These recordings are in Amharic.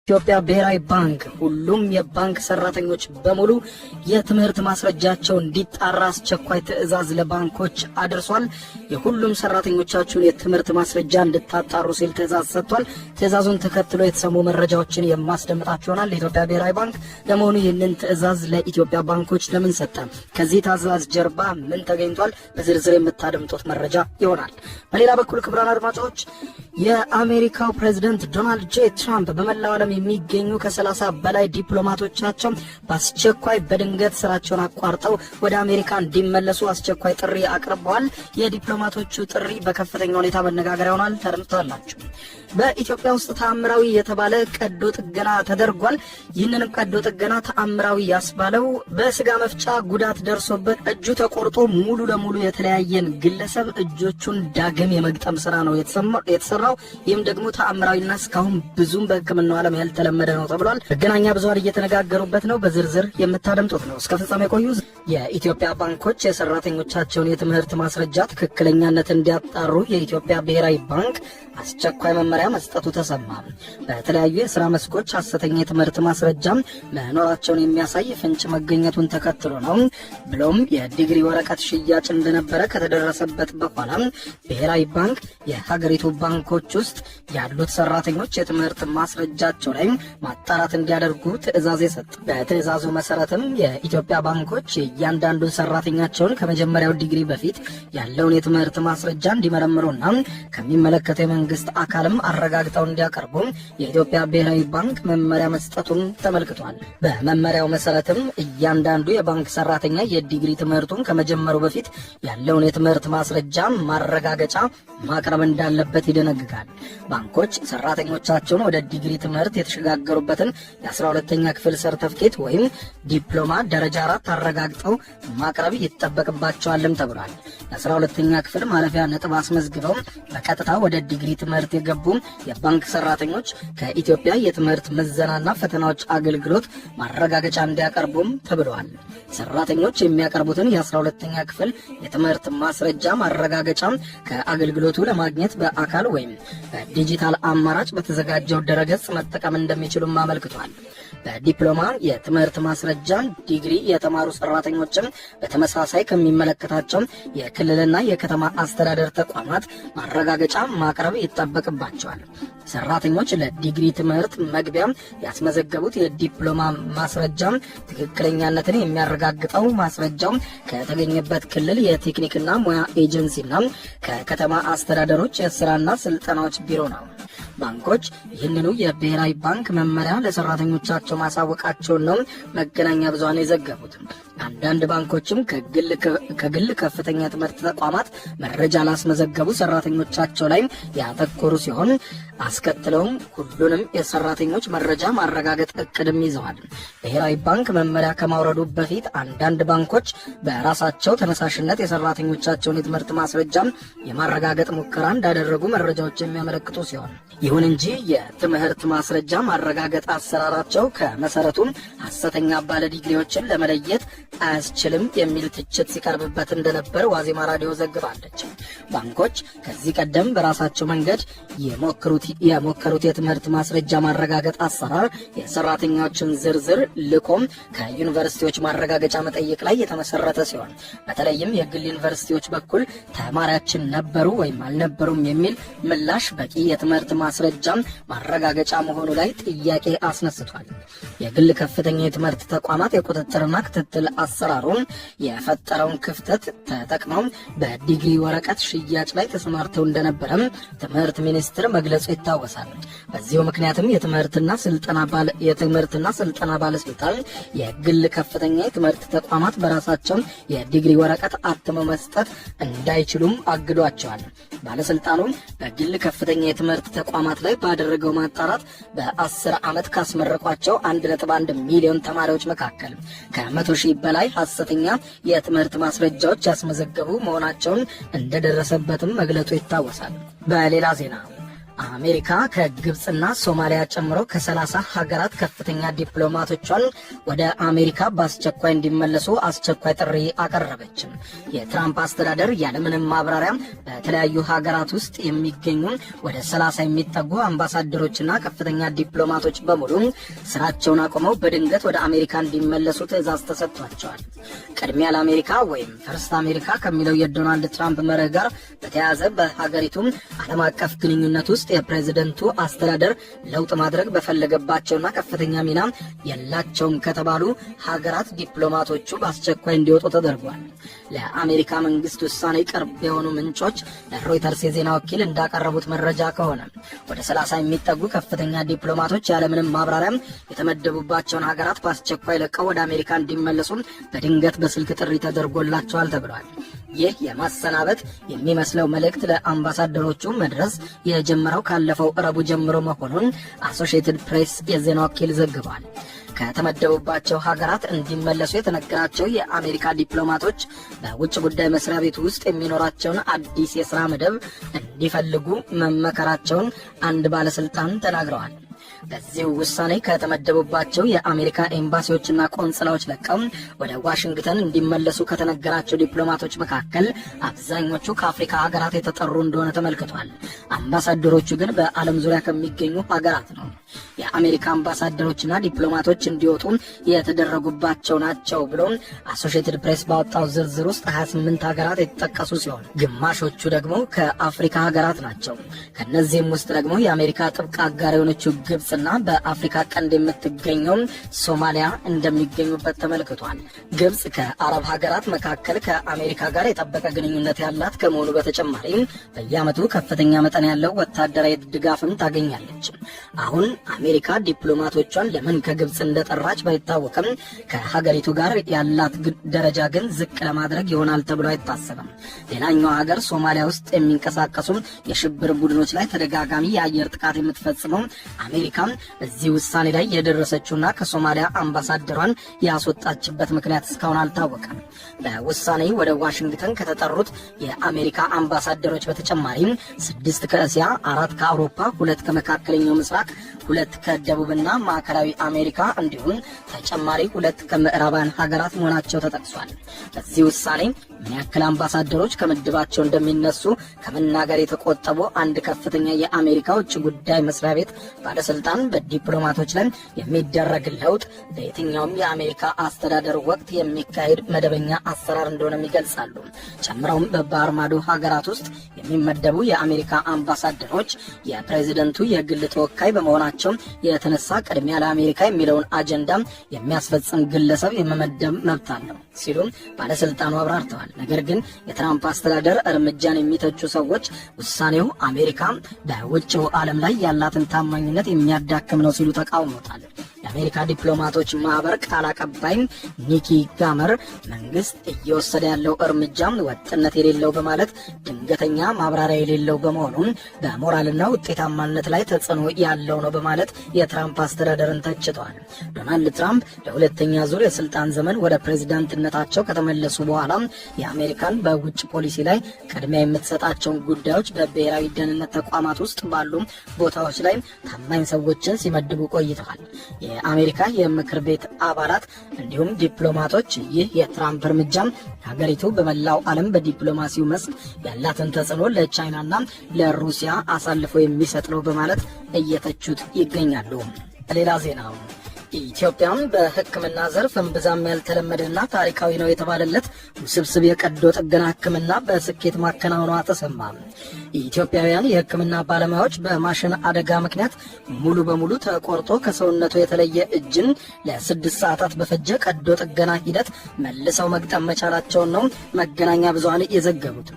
ኢትዮጵያ ብሔራዊ ባንክ ሁሉም የባንክ ሰራተኞች በሙሉ የትምህርት ማስረጃቸው እንዲጣራ አስቸኳይ ትዕዛዝ ለባንኮች አድርሷል። የሁሉም ሰራተኞቻችሁን የትምህርት ማስረጃ እንድታጣሩ ሲል ትዕዛዝ ሰጥቷል። ትዕዛዙን ተከትሎ የተሰሙ መረጃዎችን የማስደምጣችሁ ይሆናል። የኢትዮጵያ ብሔራዊ ባንክ ለመሆኑ ይህንን ትዕዛዝ ለኢትዮጵያ ባንኮች ለምን ሰጠ? ከዚህ ትዕዛዝ ጀርባ ምን ተገኝቷል? በዝርዝር የምታደምጡት መረጃ ይሆናል። በሌላ በኩል ክቡራን አድማጮች የአሜሪካው ፕሬዝዳንት ዶናልድ ጄ ትራምፕ በመላው ዓለም የሚገኙ ከ30 በላይ ዲፕሎማቶቻቸው በአስቸኳይ በድንገት ስራቸውን አቋርጠው ወደ አሜሪካ እንዲመለሱ አስቸኳይ ጥሪ አቅርበዋል። የዲፕሎማቶቹ ጥሪ በከፍተኛ ሁኔታ መነጋገሪያ ሆኗል። ተደምጣላችሁ። በኢትዮጵያ ውስጥ ተአምራዊ የተባለ ቀዶ ጥገና ተደርጓል። ይህንን ቀዶ ጥገና ተአምራዊ ያስባለው በስጋ መፍጫ ጉዳት ደርሶበት እጁ ተቆርጦ ሙሉ ለሙሉ የተለያየን ግለሰብ እጆቹን ዳግም የመግጠም ስራ ነው የተሰራው። ይህም ደግሞ ተአምራዊና እስካሁን ብዙም በሕክምናው ዓለም ያልተለመደ ነው ተብሏል። መገናኛ ብዙሃን እየተነጋገሩበት ነው። በዝርዝር የምታደምጡት ነው። እስከ ፍጻሜ ቆዩ። የኢትዮጵያ ባንኮች የሰራተኞቻቸውን የትምህርት ማስረጃ ትክክለኛነት እንዲያጣሩ የኢትዮጵያ ብሔራዊ ባንክ አስቸኳይ መመሪያ መስጠቱ ተሰማ። በተለያዩ የሥራ መስኮች ሐሰተኛ የትምህርት ማስረጃ መኖራቸውን የሚያሳይ ፍንጭ መገኘቱን ተከትሎ ነው። ብሎም የዲግሪ ወረቀት ሽያጭ እንደነበረ ከተደረሰበት በኋላ ብሔራዊ ባንክ የሀገሪቱ ባንኮች ውስጥ ያሉት ሰራተኞች የትምህርት ማስረጃቸው ላይ ማጣራት እንዲያደርጉ ትዕዛዝ የሰጠ። በትዕዛዙ መሰረትም የኢትዮጵያ ባንኮች እያንዳንዱን ሰራተኛቸውን ከመጀመሪያው ዲግሪ በፊት ያለውን የትምህርት ማስረጃ እንዲመረምሩና ከሚመለከተው የመንግስት አካልም አረጋግጠው እንዲያቀርቡ የኢትዮጵያ ብሔራዊ ባንክ መመሪያ መስጠቱን ተመልክቷል። በመመሪያው መሰረትም እያንዳንዱ የባንክ ሰራተኛ የዲግሪ ትምህርቱን ከመጀመሩ በፊት ያለውን የትምህርት ማስረጃ ማረጋገጫ ማቅረብ እንዳለበት ይደነግጋል። ባንኮች ሰራተኞቻቸውን ወደ ዲግሪ ትምህርት የተሸጋገሩበትን የ12ኛ ክፍል ሰርተፍኬት ወይም ዲፕሎማ ደረጃ 4 አረጋግጠው ማቅረብ ይጠበቅባቸዋልም ተብሏል። የ12ኛ ክፍል ማለፊያ ነጥብ አስመዝግበው በቀጥታ ወደ ዲግሪ ትምህርት የገቡ የባንክ ሰራተኞች ከኢትዮጵያ የትምህርት ምዘናና ፈተናዎች አገልግሎት ማረጋገጫ እንዲያቀርቡም ተብለዋል። ሰራተኞች የሚያቀርቡትን የ12ኛ ክፍል የትምህርት ማስረጃ ማረጋገጫ ከአገልግሎቱ ለማግኘት በአካል ወይም በዲጂታል አማራጭ በተዘጋጀው ድረገጽ መጠቀም እንደሚችሉም አመልክቷል። በዲፕሎማ የትምህርት ማስረጃ ዲግሪ የተማሩ ሰራተኞችም በተመሳሳይ ከሚመለከታቸው የክልልና የከተማ አስተዳደር ተቋማት ማረጋገጫ ማቅረብ ይጠበቅባቸዋል። ሰራተኞች ለዲግሪ ትምህርት መግቢያ ያስመዘገቡት የዲፕሎማ ማስረጃ ትክክለኛነትን የሚያረጋግጠው ማስረጃው ከተገኘበት ክልል የቴክኒክና ሙያ ኤጀንሲና ከከተማ አስተዳደሮች የስራና ስልጠናዎች ቢሮ ነው። ባንኮች ይህንኑ የብሔራዊ ባንክ መመሪያ ለሰራተኞቻቸው ማሳወቃቸውን ነው መገናኛ ብዙሃን የዘገቡት። አንዳንድ ባንኮችም ከግል ከፍተኛ ትምህርት ተቋማት መረጃ ላስመዘገቡ ሰራተኞቻቸው ላይ ያተኮሩ ሲሆን አስከትለውም ሁሉንም የሰራተኞች መረጃ ማረጋገጥ እቅድም ይዘዋል። ብሔራዊ ባንክ መመሪያ ከማውረዱ በፊት አንዳንድ ባንኮች በራሳቸው ተነሳሽነት የሰራተኞቻቸውን የትምህርት ማስረጃ የማረጋገጥ ሙከራ እንዳደረጉ መረጃዎች የሚያመለክቱ ሲሆን ይሁን እንጂ የትምህርት ማስረጃ ማረጋገጥ አሰራራቸው ከመሰረቱ ሐሰተኛ ባለ ዲግሪዎችን ለመለየት አያስችልም የሚል ትችት ሲቀርብበት እንደነበር ዋዜማ ራዲዮ ዘግባለች። ባንኮች ከዚህ ቀደም በራሳቸው መንገድ የሞከሩት የትምህርት ማስረጃ ማረጋገጥ አሰራር የሰራተኞችን ዝርዝር ልኮም ከዩኒቨርሲቲዎች ማረጋገጫ መጠየቅ ላይ የተመሰረተ ሲሆን በተለይም የግል ዩኒቨርሲቲዎች በኩል ተማሪያችን ነበሩ ወይም አልነበሩም የሚል ምላሽ በቂ የትምህርት ማስረጃ ማረጋገጫ መሆኑ ላይ ጥያቄ አስነስቷል። የግል ከፍተኛ የትምህርት ተቋማት የቁጥጥርና ክትትል አሰራሩን የፈጠረውን ክፍተት ተጠቅመው በዲግሪ ወረቀት ሽያጭ ላይ ተሰማርተው እንደነበረም ትምህርት ሚኒስቴር መግለጹ ይታወሳል። በዚሁ ምክንያትም የትምህርትና ስልጠና ባለስልጣን የግል ከፍተኛ የትምህርት ተቋማት በራሳቸው የዲግሪ ወረቀት አትመው መስጠት እንዳይችሉም አግዷቸዋል። ባለስልጣኑ በግል ከፍተኛ የትምህርት ተቋማት ላይ ባደረገው ማጣራት በ10 ዓመት ካስመረቋቸው 1.1 ሚሊዮን ተማሪዎች መካከል ከ100,000 በላይ ሐሰተኛ የትምህርት ማስረጃዎች ያስመዘገቡ መሆናቸውን እንደደረሰበትም መግለጹ ይታወሳል። በሌላ ዜና አሜሪካ ከግብጽና ሶማሊያ ጨምሮ ከ30 ሀገራት ከፍተኛ ዲፕሎማቶቿን ወደ አሜሪካ በአስቸኳይ እንዲመለሱ አስቸኳይ ጥሪ አቀረበች። የትራምፕ አስተዳደር ያለምንም ማብራሪያ በተለያዩ ሀገራት ውስጥ የሚገኙ ወደ 30 የሚጠጉ አምባሳደሮችና ከፍተኛ ዲፕሎማቶች በሙሉ ስራቸውን አቁመው በድንገት ወደ አሜሪካ እንዲመለሱ ትዕዛዝ ተሰጥቷቸዋል። ቅድሚያ ለአሜሪካ ወይም ፈርስት አሜሪካ ከሚለው የዶናልድ ትራምፕ መርህ ጋር በተያያዘ በሀገሪቱ ዓለም አቀፍ ግንኙነት ውስጥ የፕሬዝደንቱ አስተዳደር ለውጥ ማድረግ በፈለገባቸውና ከፍተኛ ሚና የላቸውም ከተባሉ ሀገራት ዲፕሎማቶቹ በአስቸኳይ እንዲወጡ ተደርጓል። ለአሜሪካ መንግስት ውሳኔ ቅርብ የሆኑ ምንጮች ለሮይተርስ የዜና ወኪል እንዳቀረቡት መረጃ ከሆነ ወደ 30 የሚጠጉ ከፍተኛ ዲፕሎማቶች ያለምንም ማብራሪያ የተመደቡባቸውን ሀገራት በአስቸኳይ ለቀው ወደ አሜሪካ እንዲመለሱ በድንገት በስልክ ጥሪ ተደርጎላቸዋል ተብሏል። ይህ የማሰናበት የሚመስለው መልእክት ለአምባሳደሮቹ መድረስ የጀመረው ካለፈው ረቡዕ ጀምሮ መሆኑን አሶሺየትድ ፕሬስ የዜና ወኪል ዘግቧል። ከተመደቡባቸው ሀገራት እንዲመለሱ የተነገራቸው የአሜሪካ ዲፕሎማቶች በውጭ ጉዳይ መስሪያ ቤቱ ውስጥ የሚኖራቸውን አዲስ የሥራ መደብ እንዲፈልጉ መመከራቸውን አንድ ባለስልጣን ተናግረዋል። በዚህ ውሳኔ ከተመደቡባቸው የአሜሪካ ኤምባሲዎችና ቆንጽላዎች ለቀው ወደ ዋሽንግተን እንዲመለሱ ከተነገራቸው ዲፕሎማቶች መካከል አብዛኞቹ ከአፍሪካ ሀገራት የተጠሩ እንደሆነ ተመልክቷል። አምባሳደሮቹ ግን በዓለም ዙሪያ ከሚገኙ ሀገራት ነው። የአሜሪካ አምባሳደሮችና ዲፕሎማቶች እንዲወጡ የተደረጉባቸው ናቸው ብሎ አሶሺየትድ ፕሬስ ባወጣው ዝርዝር ውስጥ 28 ሀገራት የተጠቀሱ ሲሆን ግማሾቹ ደግሞ ከአፍሪካ ሀገራት ናቸው። ከነዚህም ውስጥ ደግሞ የአሜሪካ ጥብቅ አጋር የሆነችው ግብጽና በአፍሪካ ቀንድ የምትገኘው ሶማሊያ እንደሚገኙበት ተመልክቷል። ግብጽ ከአረብ ሀገራት መካከል ከአሜሪካ ጋር የጠበቀ ግንኙነት ያላት ከመሆኑ በተጨማሪ በየዓመቱ ከፍተኛ መጠን ያለው ወታደራዊ ድጋፍም ታገኛለች። አሁን አሜሪካ ዲፕሎማቶቿን ለምን ከግብጽ እንደጠራች ባይታወቅም ከሀገሪቱ ጋር ያላት ደረጃ ግን ዝቅ ለማድረግ ይሆናል ተብሎ አይታሰብም። ሌላኛው ሀገር ሶማሊያ ውስጥ የሚንቀሳቀሱ የሽብር ቡድኖች ላይ ተደጋጋሚ የአየር ጥቃት የምትፈጽመው አሜሪካ እዚህ ውሳኔ ላይ የደረሰችውና ከሶማሊያ አምባሳደሯን ያስወጣችበት ምክንያት እስካሁን አልታወቀም። በውሳኔ ወደ ዋሽንግተን ከተጠሩት የአሜሪካ አምባሳደሮች በተጨማሪ 6 ከእስያ፣ 4 ከአውሮፓ፣ 2 ከመካከለኛው ምስራቅ፣ 2 ከደቡብና ማዕከላዊ አሜሪካ እንዲሁም ተጨማሪ 2 ከምዕራባውያን ሀገራት መሆናቸው ተጠቅሷል። በዚህ ውሳኔ ምን ያክል አምባሳደሮች ከምድባቸው እንደሚነሱ ከመናገር የተቆጠቡ አንድ ከፍተኛ የአሜሪካ ውጭ ጉዳይ መስሪያ ቤት ባለስልጣን በዲፕሎማቶች ላይ የሚደረግ ለውጥ በየትኛውም የአሜሪካ አስተዳደር ወቅት የሚካሄድ መደበኛ አሰራር እንደሆነ ይገልጻሉ። ጨምረውም በባህር ማዶ ሀገራት ውስጥ የሚመደቡ የአሜሪካ አምባሳደሮች የፕሬዝደንቱ የግል ተወካይ በመሆናቸው የተነሳ ቅድሚያ ለአሜሪካ የሚለውን አጀንዳ የሚያስፈጽም ግለሰብ የመመደብ መብት አለው ሲሉ ባለስልጣኑ አብራርተዋል። ነገር ግን የትራምፕ አስተዳደር እርምጃን የሚተቹ ሰዎች ውሳኔው አሜሪካ በውጭው ዓለም ላይ ያላትን ታማኝነት የሚያዳክም ነው ሲሉ ተቃውሞታል። የአሜሪካ ዲፕሎማቶች ማህበር ቃል አቀባይ ኒኪ ጋመር መንግስት እየወሰደ ያለው እርምጃ ወጥነት የሌለው በማለት ድንገተኛ ማብራሪያ የሌለው በመሆኑ በሞራልና ውጤታማነት ላይ ተጽዕኖ ያለው ነው በማለት የትራምፕ አስተዳደርን ተችተዋል። ዶናልድ ትራምፕ ለሁለተኛ ዙር የስልጣን ዘመን ወደ ፕሬዝዳንትነታቸው ከተመለሱ በኋላ የአሜሪካን በውጭ ፖሊሲ ላይ ቅድሚያ የምትሰጣቸውን ጉዳዮች በብሔራዊ ደህንነት ተቋማት ውስጥ ባሉ ቦታዎች ላይ ታማኝ ሰዎችን ሲመድቡ ቆይተዋል። የአሜሪካ የምክር ቤት አባላት እንዲሁም ዲፕሎማቶች ይህ የትራምፕ እርምጃ ሀገሪቱ በመላው ዓለም በዲፕሎማሲው መስክ ያላትን ተጽዕኖ ለቻይናና ለሩሲያ አሳልፎ የሚሰጥ ነው በማለት እየተቹት ይገኛሉ። ሌላ ዜና ኢትዮጵያም በሕክምና ዘርፍ እምብዛም ያልተለመደና ታሪካዊ ነው የተባለለት ውስብስብ የቀዶ ጥገና ሕክምና በስኬት ማከናወኗ ተሰማ። ኢትዮጵያውያን የሕክምና ባለሙያዎች በማሽን አደጋ ምክንያት ሙሉ በሙሉ ተቆርጦ ከሰውነቱ የተለየ እጅን ለ6 ሰዓታት በፈጀ ቀዶ ጥገና ሂደት መልሰው መግጠም መቻላቸውን ነው መገናኛ ብዙሃን የዘገቡት።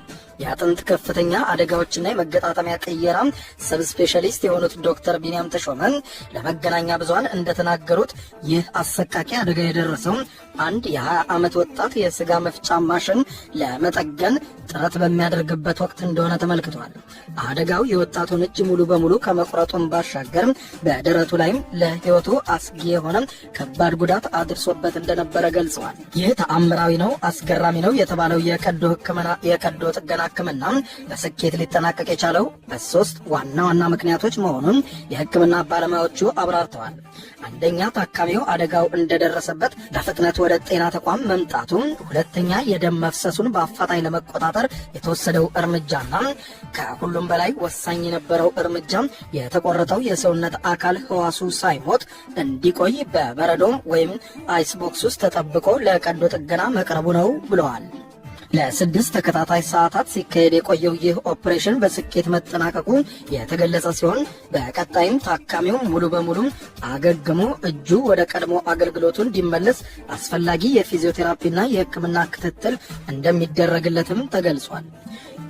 የአጥንት ከፍተኛ አደጋዎችና የመገጣጠሚያ ቅየራ ሰብ ስፔሻሊስት የሆኑት ዶክተር ቢኒያም ተሾመ ለመገናኛ ብዙሃን እንደተናገሩት ይህ አሰቃቂ አደጋ የደረሰው አንድ የ20 ዓመት ወጣት የስጋ መፍጫ ማሽን ለመጠገን ጥረት በሚያደርግበት ወቅት እንደሆነ ተመልክቷል። አደጋው የወጣቱን እጅ ሙሉ በሙሉ ከመቁረጡን ባሻገር በደረቱ ላይም ለሕይወቱ አስጊ የሆነ ከባድ ጉዳት አድርሶበት እንደነበረ ገልጸዋል። ይህ ተአምራዊ ነው፣ አስገራሚ ነው የተባለው የቀዶ ጥገና ሕክምና በስኬት ሊጠናቀቅ የቻለው በሶስት ዋና ዋና ምክንያቶች መሆኑን የሕክምና ባለሙያዎቹ አብራርተዋል። አንደኛ፣ ታካሚው አደጋው እንደደረሰበት በፍጥነት ወደ ጤና ተቋም መምጣቱ፣ ሁለተኛ፣ የደም መፍሰሱን በአፋጣኝ ለመቆጣጠር የተወሰደው እርምጃና ከሁሉም በላይ ወሳኝ የነበረው እርምጃ የተቆረጠው የሰውነት አካል ህዋሱ ሳይሞት እንዲቆይ በበረዶም ወይም አይስቦክስ ውስጥ ተጠብቆ ለቀዶ ጥገና መቅረቡ ነው ብለዋል። ለ6 ተከታታይ ሰዓታት ሲካሄድ የቆየው ይህ ኦፕሬሽን በስኬት መጠናቀቁ የተገለጸ ሲሆን በቀጣይም ታካሚው ሙሉ በሙሉ አገግሞ እጁ ወደ ቀድሞ አገልግሎቱ እንዲመለስ አስፈላጊ የፊዚዮቴራፒና የሕክምና ክትትል እንደሚደረግለትም ተገልጿል።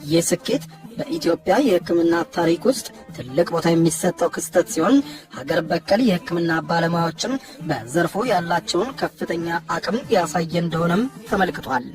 ይህ ስኬት በኢትዮጵያ የሕክምና ታሪክ ውስጥ ትልቅ ቦታ የሚሰጠው ክስተት ሲሆን ሀገር በቀል የሕክምና ባለሙያዎችም በዘርፉ ያላቸውን ከፍተኛ አቅም ያሳየ እንደሆነም ተመልክቷል።